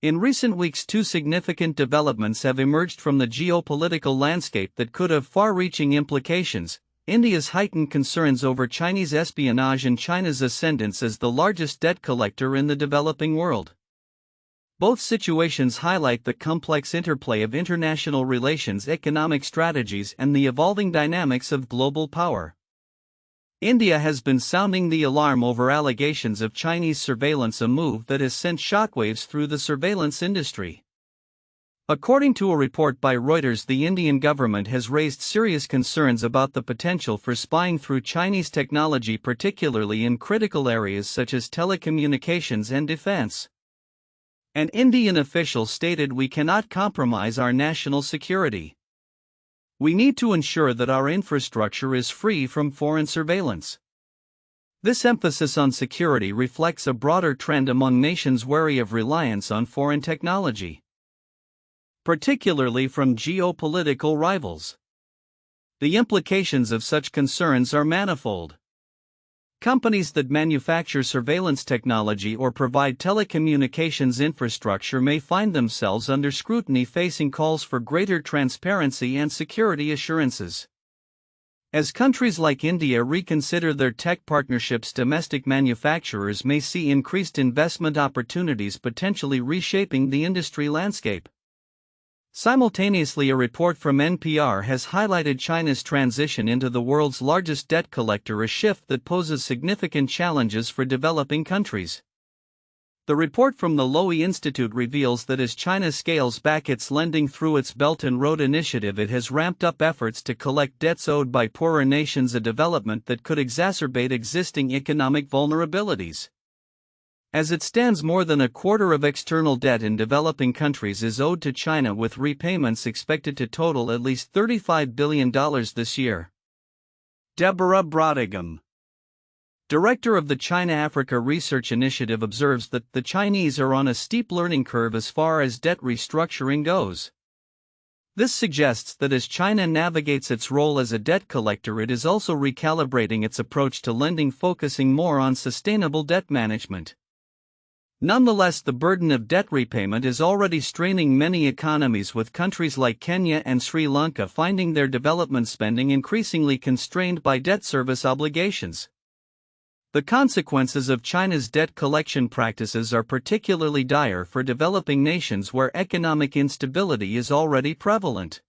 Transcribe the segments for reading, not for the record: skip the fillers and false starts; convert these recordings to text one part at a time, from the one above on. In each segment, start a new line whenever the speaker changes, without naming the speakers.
In recent weeks, two significant developments have emerged from the geopolitical landscape that could have far-reaching implications: India's heightened concerns over Chinese espionage and China's ascendance as the largest debt collector in the developing world. Both situations highlight the complex interplay of international relations, economic strategies, and the evolving dynamics of global power. India has been sounding the alarm over allegations of Chinese surveillance, a move that has sent shockwaves through the surveillance industry. According to a report by Reuters, the Indian government has raised serious concerns about the potential for spying through Chinese technology, particularly in critical areas such as telecommunications and defense. An Indian official stated, "We cannot compromise our national security. We need to ensure that our infrastructure is free from foreign surveillance." This emphasis on security reflects a broader trend among nations wary of reliance on foreign technology, particularly from geopolitical rivals. The implications of such concerns are manifold. Companies that manufacture surveillance technology or provide telecommunications infrastructure may find themselves under scrutiny, facing calls for greater transparency and security assurances. As countries like India reconsider their tech partnerships, domestic manufacturers may see increased investment opportunities, potentially reshaping the industry landscape. Simultaneously, a report from NPR has highlighted China's transition into the world's largest debt collector, a shift that poses significant challenges for developing countries. The report from the Lowy Institute reveals that as China scales back its lending through its Belt and Road Initiative, it has ramped up efforts to collect debts owed by poorer nations, a development that could exacerbate existing economic vulnerabilities. As it stands, more than a quarter of external debt in developing countries is owed to China, with repayments expected to total at least $35 billion this year. Deborah Brodigham, director of the China-Africa Research Initiative, observes that the Chinese are on a steep learning curve as far as debt restructuring goes. This suggests that as China navigates its role as a debt collector, it is also recalibrating its approach to lending, focusing more on sustainable debt management. Nonetheless, the burden of debt repayment is already straining many economies, with countries like Kenya and Sri Lanka finding their development spending increasingly constrained by debt service obligations. The consequences of China's debt collection practices are particularly dire for developing nations where economic instability is already prevalent.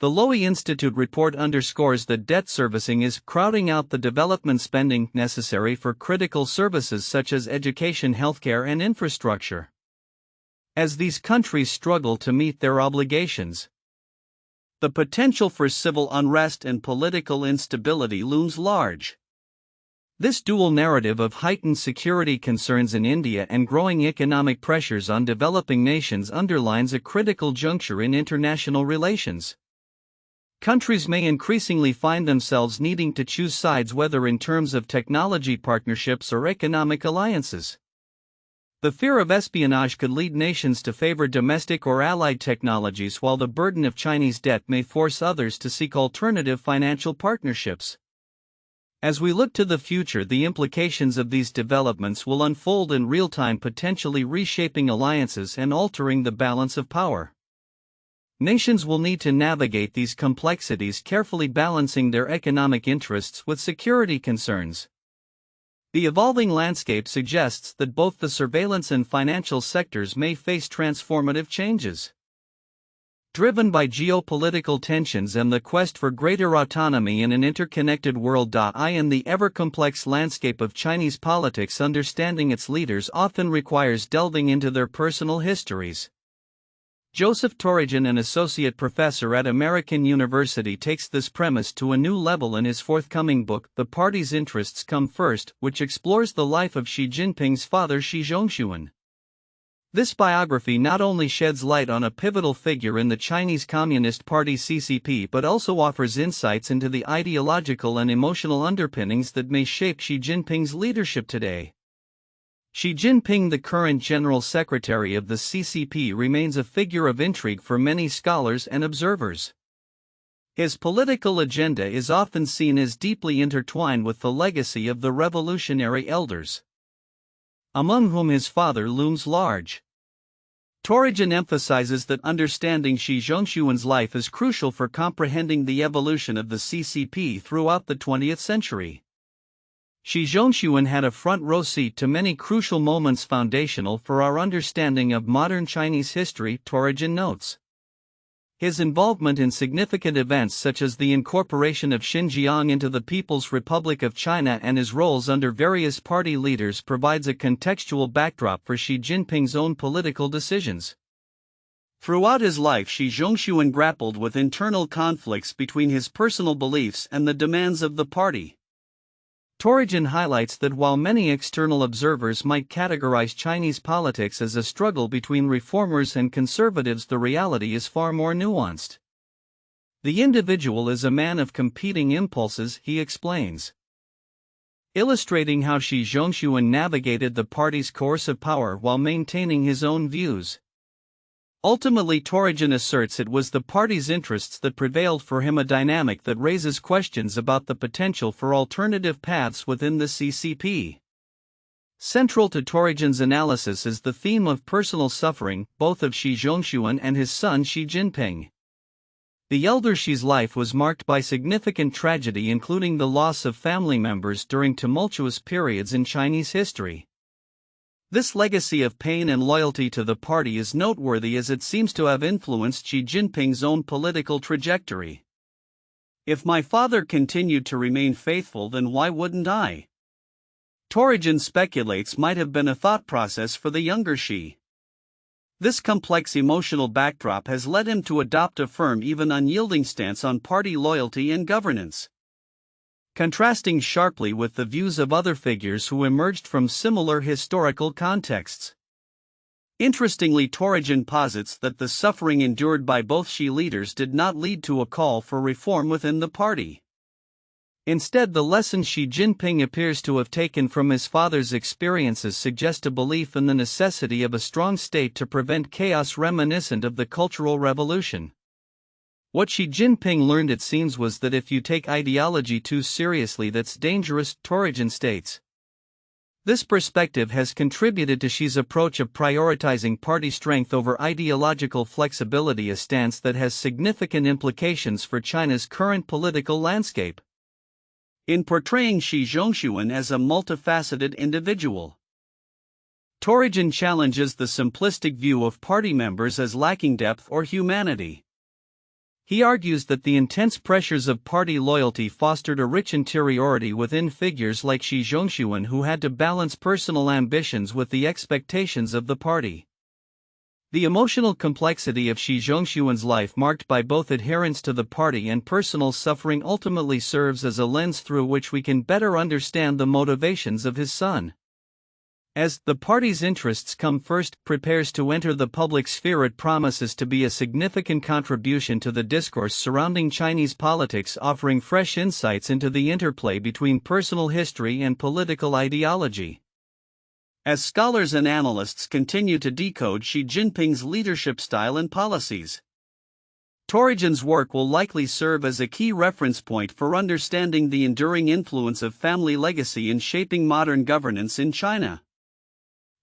The Lowy Institute report underscores that debt servicing is crowding out the development spending necessary for critical services such as education, healthcare, and infrastructure. As these countries struggle to meet their obligations, the potential for civil unrest and political instability looms large. This dual narrative of heightened security concerns in India and growing economic pressures on developing nations underlines a critical juncture in international relations. Countries may increasingly find themselves needing to choose sides, whether in terms of technology partnerships or economic alliances. The fear of espionage could lead nations to favor domestic or allied technologies, while the burden of Chinese debt may force others to seek alternative financial partnerships. As we look to the future, the implications of these developments will unfold in real time, potentially reshaping alliances and altering the balance of power. Nations will need to navigate these complexities carefully, balancing their economic interests with security concerns. The evolving landscape suggests that both the surveillance and financial sectors may face transformative changes. Driven by geopolitical tensions and the quest for greater autonomy in an interconnected world. In the ever-complex landscape of Chinese politics, understanding its leaders often requires delving into their personal histories. Joseph Torrigan, an associate professor at American University, takes this premise to a new level in his forthcoming book, The Party's Interests Come First, which explores the life of Xi Jinping's father, Xi Zhongshuan. This biography not only sheds light on a pivotal figure in the Chinese Communist Party (CCP), but also offers insights into the ideological and emotional underpinnings that may shape Xi Jinping's leadership today. Xi Jinping, the current General Secretary of the CCP, remains a figure of intrigue for many scholars and observers. His political agenda is often seen as deeply intertwined with the legacy of the revolutionary elders, among whom his father looms large. Torrigen emphasizes that understanding Xi Zhongshuan's life is crucial for comprehending the evolution of the CCP throughout the 20th century. Xi Zhongshuan had a front-row seat to many crucial moments foundational for our understanding of modern Chinese history, Torrigen notes. His involvement in significant events such as the incorporation of Xinjiang into the People's Republic of China and his roles under various party leaders provides a contextual backdrop for Xi Jinping's own political decisions. Throughout his life, Xi Zhongshuan grappled with internal conflicts between his personal beliefs and the demands of the party. Torrigen highlights that while many external observers might categorize Chinese politics as a struggle between reformers and conservatives, the reality is far more nuanced. The individual is a man of competing impulses, he explains. Illustrating how Xi Zhongshuan navigated the party's course of power while maintaining his own views. Ultimately, Torrigen asserts it was the party's interests that prevailed for him, a dynamic that raises questions about the potential for alternative paths within the CCP. Central to Torrigen's analysis is the theme of personal suffering, both of Xi Zhongshuan and his son Xi Jinping. The elder Xi's life was marked by significant tragedy, including the loss of family members during tumultuous periods in Chinese history. This legacy of pain and loyalty to the party is noteworthy as it seems to have influenced Xi Jinping's own political trajectory. If my father continued to remain faithful, then why wouldn't I? Torrigen speculates might have been a thought process for the younger Xi. This complex emotional backdrop has led him to adopt a firm, even unyielding stance on party loyalty and governance, contrasting sharply with the views of other figures who emerged from similar historical contexts. Interestingly, Torrigen posits that the suffering endured by both Xi leaders did not lead to a call for reform within the party. Instead, the lessons Xi Jinping appears to have taken from his father's experiences suggest a belief in the necessity of a strong state to prevent chaos reminiscent of the Cultural Revolution. What Xi Jinping learned, it seems, was that if you take ideology too seriously, that's dangerous, Torrigen states. This perspective has contributed to Xi's approach of prioritizing party strength over ideological flexibility, a stance that has significant implications for China's current political landscape. In portraying Xi Zhongshuan as a multifaceted individual, Torrigen challenges the simplistic view of party members as lacking depth or humanity. He argues that the intense pressures of party loyalty fostered a rich interiority within figures like Xi Zhongshuan, who had to balance personal ambitions with the expectations of the party. The emotional complexity of Xi Zhongshuan's life, marked by both adherence to the party and personal suffering, ultimately serves as a lens through which we can better understand the motivations of his son. As the party's interests come first prepares to enter the public sphere, it promises to be a significant contribution to the discourse surrounding Chinese politics, offering fresh insights into the interplay between personal history and political ideology. As scholars and analysts continue to decode Xi Jinping's leadership style and policies, Torrigen's work will likely serve as a key reference point for understanding the enduring influence of family legacy in shaping modern governance in China.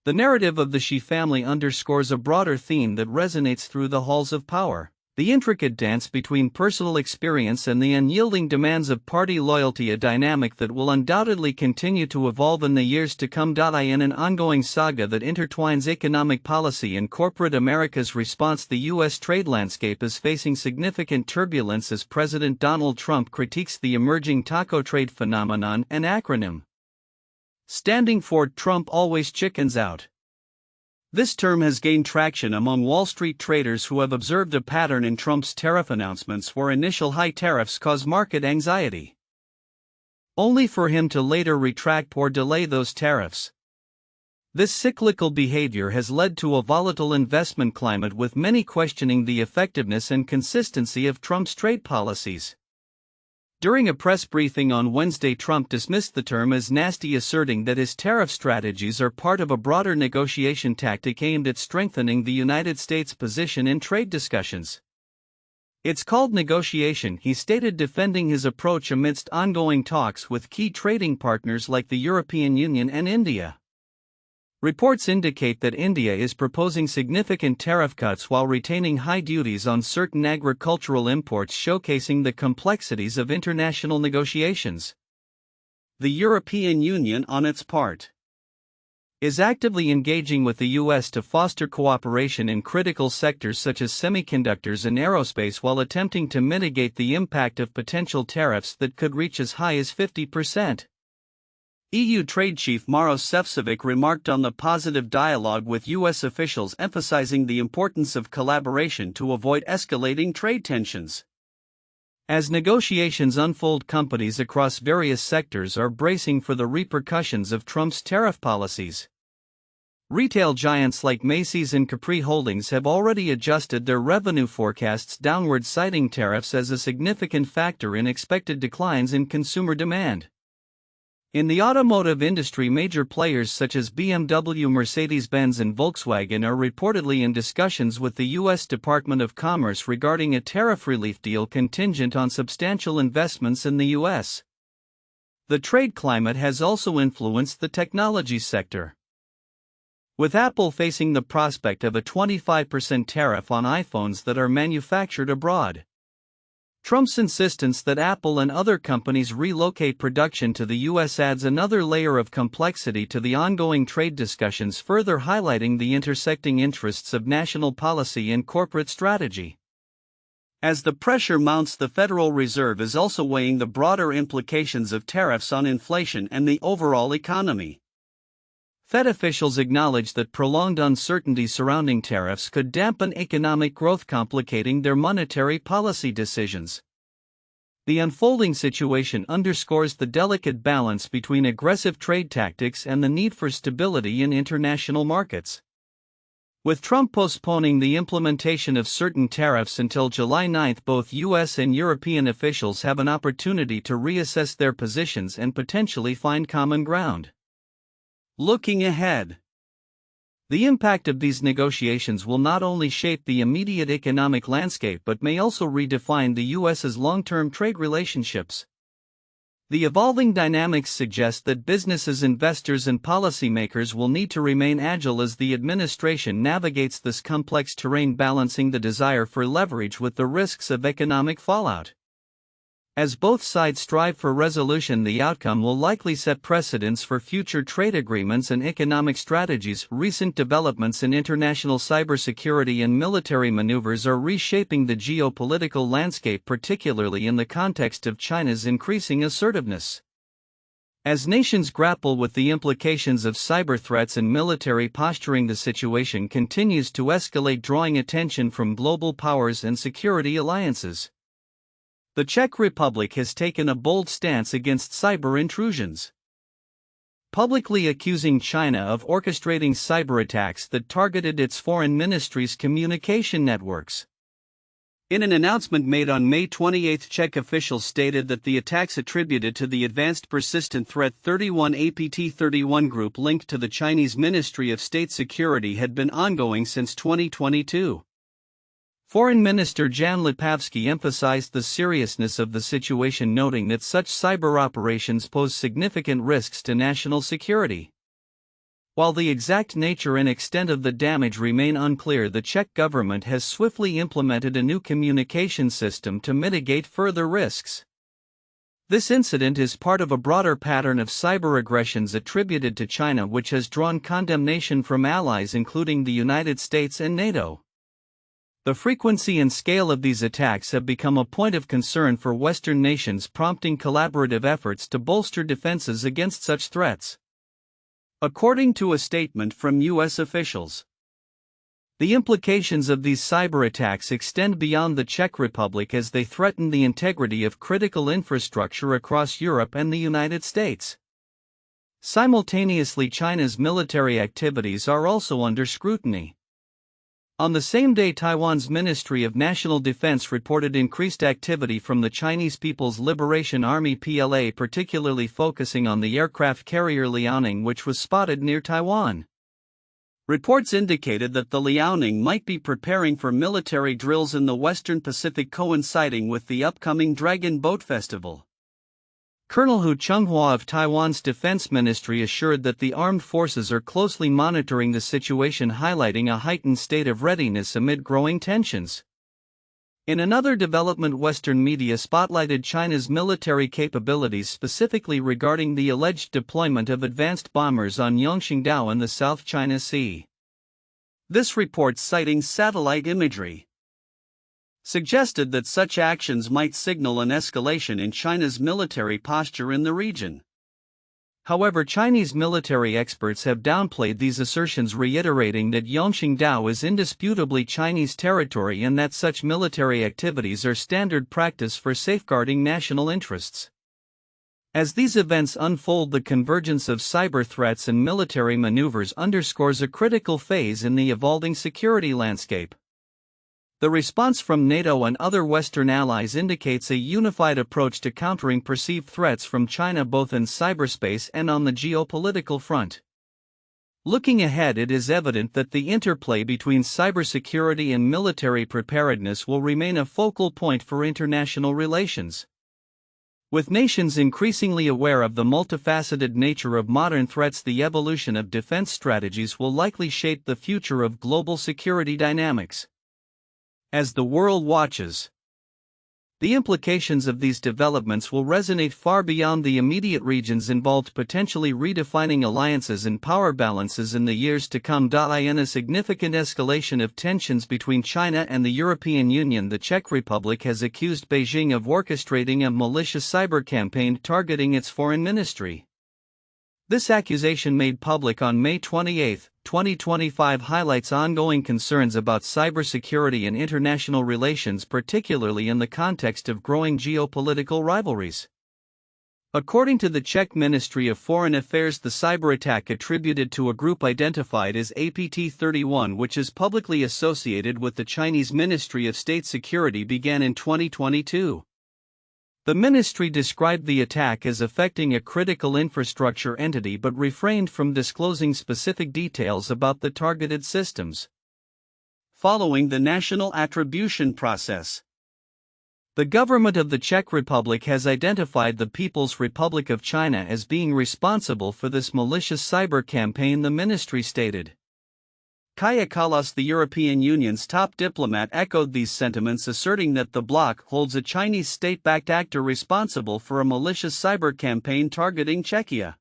The narrative of the Xi family underscores a broader theme that resonates through the halls of power: the intricate dance between personal experience and the unyielding demands of party loyalty, a dynamic that will undoubtedly continue to evolve in the years to come. In an ongoing saga that intertwines economic policy and corporate America's response, the U.S. trade landscape is facing significant turbulence as President Donald Trump critiques the emerging taco trade phenomenon, an acronym standing for Trump always chickens out. This term has gained traction among Wall Street traders who have observed a pattern in Trump's tariff announcements where initial high tariffs cause market anxiety, only for him to later retract or delay those tariffs. This cyclical behavior has led to a volatile investment climate, with many questioning the effectiveness and consistency of Trump's trade policies. During a press briefing on Wednesday, Trump dismissed the term as nasty, asserting that his tariff strategies are part of a broader negotiation tactic aimed at strengthening the United States' position in trade discussions. "It's called negotiation," he stated, defending his approach amidst ongoing talks with key trading partners like the European Union and India. Reports indicate that India is proposing significant tariff cuts while retaining high duties on certain agricultural imports, showcasing the complexities of international negotiations. The European Union, on its part, is actively engaging with the US to foster cooperation in critical sectors such as semiconductors and aerospace while attempting to mitigate the impact of potential tariffs that could reach as high as 50%. EU Trade Chief Maros Šefčovič remarked on the positive dialogue with US officials, emphasizing the importance of collaboration to avoid escalating trade tensions. As negotiations unfold, companies across various sectors are bracing for the repercussions of Trump's tariff policies. Retail giants like Macy's and Capri Holdings have already adjusted their revenue forecasts downward, citing tariffs as a significant factor in expected declines in consumer demand. In the automotive industry, major players such as BMW, Mercedes-Benz, and Volkswagen are reportedly in discussions with the U.S. Department of Commerce regarding a tariff relief deal contingent on substantial investments in the U.S. The trade climate has also influenced the technology sector, with Apple facing the prospect of a 25% tariff on iPhones that are manufactured abroad. Trump's insistence that Apple and other companies relocate production to the U.S. adds another layer of complexity to the ongoing trade discussions, further highlighting the intersecting interests of national policy and corporate strategy. As the pressure mounts, the Federal Reserve is also weighing the broader implications of tariffs on inflation and the overall economy. Fed officials acknowledge that prolonged uncertainty surrounding tariffs could dampen economic growth, complicating their monetary policy decisions. The unfolding situation underscores the delicate balance between aggressive trade tactics and the need for stability in international markets. With Trump postponing the implementation of certain tariffs until July 9, both U.S. and European officials have an opportunity to reassess their positions and potentially find common ground. Looking ahead, the impact of these negotiations will not only shape the immediate economic landscape but may also redefine the U.S.'s long-term trade relationships. The evolving dynamics suggest that businesses, investors, and policymakers will need to remain agile as the administration navigates this complex terrain, balancing the desire for leverage with the risks of economic fallout. As both sides strive for resolution, the outcome will likely set precedents for future trade agreements and economic strategies. Recent developments in international cybersecurity and military maneuvers are reshaping the geopolitical landscape, particularly in the context of China's increasing assertiveness. As nations grapple with the implications of cyber threats and military posturing, the situation continues to escalate, drawing attention from global powers and security alliances. The Czech Republic has taken a bold stance against cyber intrusions, publicly accusing China of orchestrating cyber attacks that targeted its foreign ministry's communication networks. In an announcement made on May 28, Czech officials stated that the attacks attributed to the Advanced Persistent Threat 31 APT-31 group linked to the Chinese Ministry of State Security had been ongoing since 2022. Foreign Minister Jan Lipavsky emphasized the seriousness of the situation, noting that such cyber operations pose significant risks to national security. While the exact nature and extent of the damage remain unclear, the Czech government has swiftly implemented a new communication system to mitigate further risks. This incident is part of a broader pattern of cyber aggressions attributed to China, which has drawn condemnation from allies including the United States and NATO. The frequency and scale of these attacks have become a point of concern for Western nations, prompting collaborative efforts to bolster defenses against such threats. According to a statement from U.S. officials, the implications of these cyber attacks extend beyond the Czech Republic as they threaten the integrity of critical infrastructure across Europe and the United States. Simultaneously, China's military activities are also under scrutiny. On the same day, Taiwan's Ministry of National Defense reported increased activity from the Chinese People's Liberation Army (PLA), particularly focusing on the aircraft carrier Liaoning, which was spotted near Taiwan. Reports indicated that the Liaoning might be preparing for military drills in the Western Pacific, coinciding with the upcoming Dragon Boat Festival. Colonel Hu Chunghua of Taiwan's Defense Ministry assured that the armed forces are closely monitoring the situation, highlighting a heightened state of readiness amid growing tensions. In another development, Western media spotlighted China's military capabilities, specifically regarding the alleged deployment of advanced bombers on Yongqingdao in the South China Sea. This report, citing satellite imagery, suggested that such actions might signal an escalation in China's military posture in the region. However, Chinese military experts have downplayed these assertions, reiterating that Yongqingdao is indisputably Chinese territory and that such military activities are standard practice for safeguarding national interests. As these events unfold, the convergence of cyber threats and military maneuvers underscores a critical phase in the evolving security landscape. The response from NATO and other Western allies indicates a unified approach to countering perceived threats from China, both in cyberspace and on the geopolitical front. Looking ahead, it is evident that the interplay between cybersecurity and military preparedness will remain a focal point for international relations. With nations increasingly aware of the multifaceted nature of modern threats, the evolution of defense strategies will likely shape the future of global security dynamics. As the world watches, the implications of these developments will resonate far beyond the immediate regions involved, potentially redefining alliances and power balances in the years to come. In a significant escalation of tensions between China and the European Union, the Czech Republic has accused Beijing of orchestrating a malicious cyber campaign targeting its foreign ministry. This accusation, made public on May 28, 2025, highlights ongoing concerns about cybersecurity and international relations, particularly in the context of growing geopolitical rivalries. According to the Czech Ministry of Foreign Affairs, the cyber attack, attributed to a group identified as APT-31, which is publicly associated with the Chinese Ministry of State Security, began in 2022. The ministry described the attack as affecting a critical infrastructure entity but refrained from disclosing specific details about the targeted systems. Following the national attribution process, the government of the Czech Republic has identified the People's Republic of China as being responsible for this malicious cyber campaign, the ministry stated. Kaja Kallas, the European Union's top diplomat, echoed these sentiments, asserting that the bloc holds a Chinese state-backed actor responsible for a malicious cyber campaign targeting Czechia.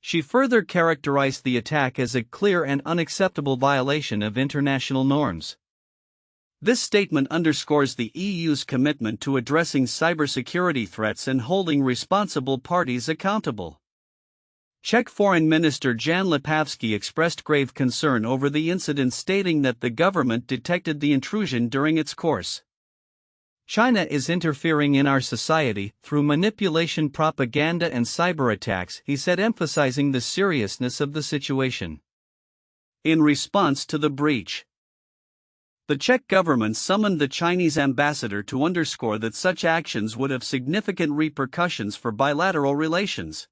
She further characterized the attack as a clear and unacceptable violation of international norms. This statement underscores the EU's commitment to addressing cybersecurity threats and holding responsible parties accountable. Czech Foreign Minister Jan Lipavsky expressed grave concern over the incident, stating that the government detected the intrusion during its course. China is interfering in our society through manipulation, propaganda, and cyber attacks, he said, emphasizing the seriousness of the situation. In response to the breach, the Czech government summoned the Chinese ambassador to underscore that such actions would have significant repercussions for bilateral relations.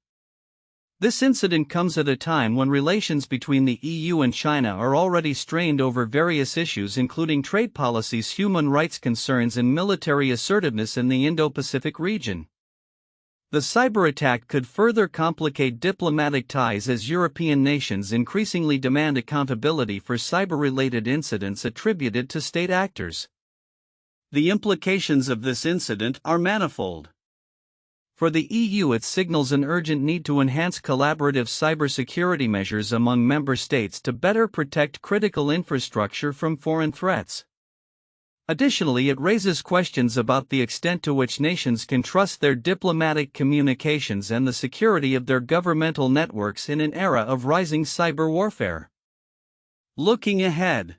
This incident comes at a time when relations between the EU and China are already strained over various issues, including trade policies, human rights concerns, and military assertiveness in the Indo-Pacific region. The cyber attack could further complicate diplomatic ties as European nations increasingly demand accountability for cyber-related incidents attributed to state actors. The implications of this incident are manifold. For the EU, it signals an urgent need to enhance collaborative cybersecurity measures among member states to better protect critical infrastructure from foreign threats. Additionally, it raises questions about the extent to which nations can trust their diplomatic communications and the security of their governmental networks in an era of rising cyber warfare. Looking ahead,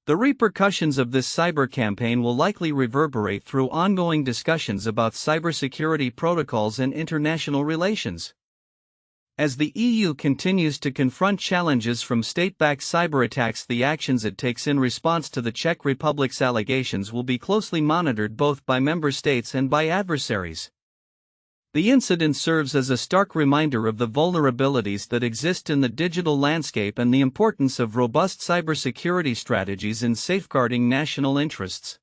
the repercussions of this cyber campaign will likely reverberate through ongoing discussions about cybersecurity protocols and international relations. As the EU continues to confront challenges from state-backed cyber attacks, the actions it takes in response to the Czech Republic's allegations will be closely monitored both by member states and by adversaries. The incident serves as a stark reminder of the vulnerabilities that exist in the digital landscape and the importance of robust cybersecurity strategies in safeguarding national interests.